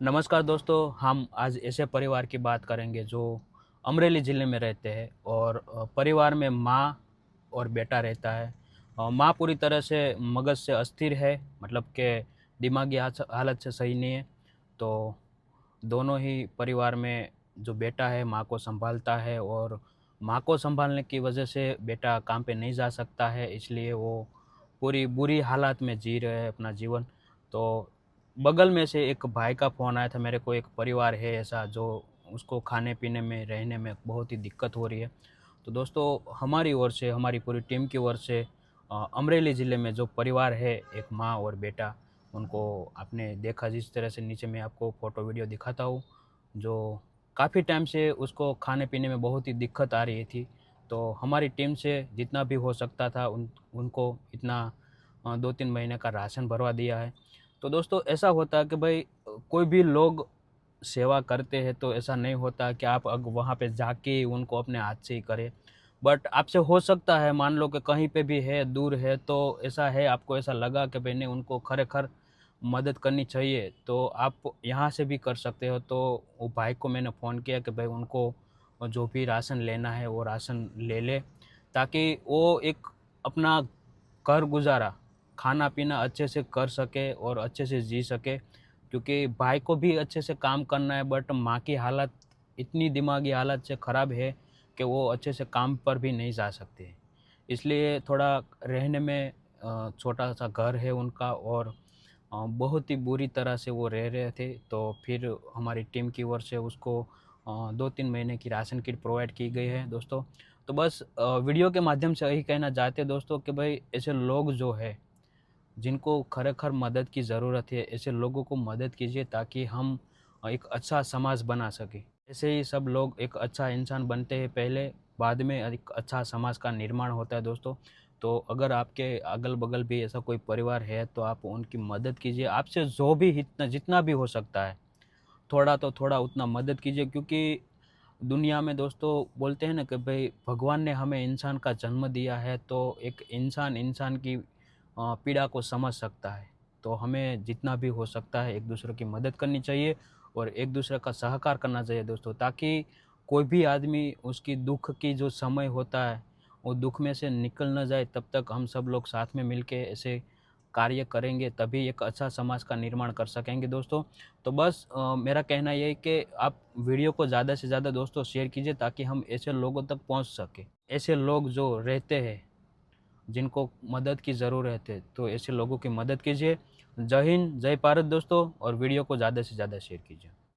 नमस्कार दोस्तों, हम आज ऐसे परिवार की बात करेंगे जो अमरेली ज़िले में रहते हैं और परिवार में माँ और बेटा रहता है। माँ पूरी तरह से मगज से अस्थिर है, मतलब कि दिमागी हालत से सही नहीं है। तो दोनों ही परिवार में जो बेटा है माँ को सँभालता है और माँ को सँभालने की वजह से बेटा काम पे नहीं जा सकता है, इसलिए वो पूरी बुरी हालात में जी रहे हैं अपना जीवन। तो बगल में से एक भाई का फ़ोन आया था मेरे को, एक परिवार है ऐसा जो उसको खाने-पीने में, रहने में बहुत ही दिक्कत हो रही है। तो दोस्तों हमारी ओर से, हमारी पूरी टीम की ओर से अमरेली ज़िले में जो परिवार है, एक माँ और बेटा, उनको आपने देखा जिस तरह से, नीचे मैं आपको फ़ोटो वीडियो दिखाता हूँ, जो काफ़ी टाइम से उसको खाने-पीने में बहुत ही दिक्कत आ रही थी। तो हमारी टीम से जितना भी हो सकता था उनको इतना 2-3 महीने का राशन भरवा दिया है। तो दोस्तों ऐसा होता है कि भाई कोई भी लोग सेवा करते हैं तो ऐसा नहीं होता कि आप अग वहाँ पे जाके उनको अपने हाथ से ही करें। बट आपसे हो सकता है, मान लो कि कहीं पे भी है, दूर है, तो ऐसा है, आपको ऐसा लगा कि भई नहीं, उनको खरेखर मदद करनी चाहिए, तो आप यहाँ से भी कर सकते हो। तो वो भाई को मैंने फ़ोन किया कि भाई उनको जो भी राशन लेना है वो राशन ले ले, ताकि वो एक अपना कर गुज़ारा, खाना-पीना अच्छे से कर सके और अच्छे से जी सके। क्योंकि भाई को भी अच्छे से काम करना है, बट माँ की हालत इतनी दिमागी हालत से ख़राब है कि वो अच्छे से काम पर भी नहीं जा सकते। इसलिए थोड़ा रहने में छोटा-सा घर है उनका और बहुत ही बुरी तरह से वो रह रहे थे। तो फिर हमारी टीम की ओर से उसको 2-3 महीने की राशन किट प्रोवाइड की गई है दोस्तों। तो बस वीडियो के माध्यम से यही कहना चाहते हैं दोस्तों कि भाई ऐसे लोग जो है, जिनको खरेखर मदद की ज़रूरत है, ऐसे लोगों को मदद कीजिए ताकि हम एक अच्छा समाज बना सकें। ऐसे ही सब लोग एक अच्छा इंसान बनते हैं पहले, बाद में एक अच्छा समाज का निर्माण होता है दोस्तों। तो अगर आपके अगल-बगल भी ऐसा कोई परिवार है, तो आप उनकी मदद कीजिए। आपसे जो भी इतना जितना भी हो सकता है, थोड़ा तो थोड़ा उतना मदद कीजिए, क्योंकि दुनिया में दोस्तों बोलते हैं ना कि भाई भगवान ने हमें इंसान का जन्म दिया है, तो एक इंसान इंसान की पीड़ा को समझ सकता है। तो हमें जितना भी हो सकता है एक दूसरे की मदद करनी चाहिए और एक दूसरे का सहकार करना चाहिए दोस्तों, ताकि कोई भी आदमी उसकी दुख की जो समय होता है वो दुख में से निकल ना जाए। तब तक हम सब लोग साथ में मिलके ऐसे कार्य करेंगे, तभी एक अच्छा समाज का निर्माण कर सकेंगे दोस्तों। तो बस मेरा कहना ये है कि आप वीडियो को ज़्यादा से ज़्यादा दोस्तों शेयर कीजिए, ताकि हम ऐसे लोगों तक पहुंच सकें। ऐसे लोग जो रहते हैं, जिनको मदद की ज़रूरत है, तो ऐसे लोगों की मदद कीजिए। जय हिंद, जय भारत दोस्तों, और वीडियो को ज़्यादा से ज़्यादा शेयर कीजिए।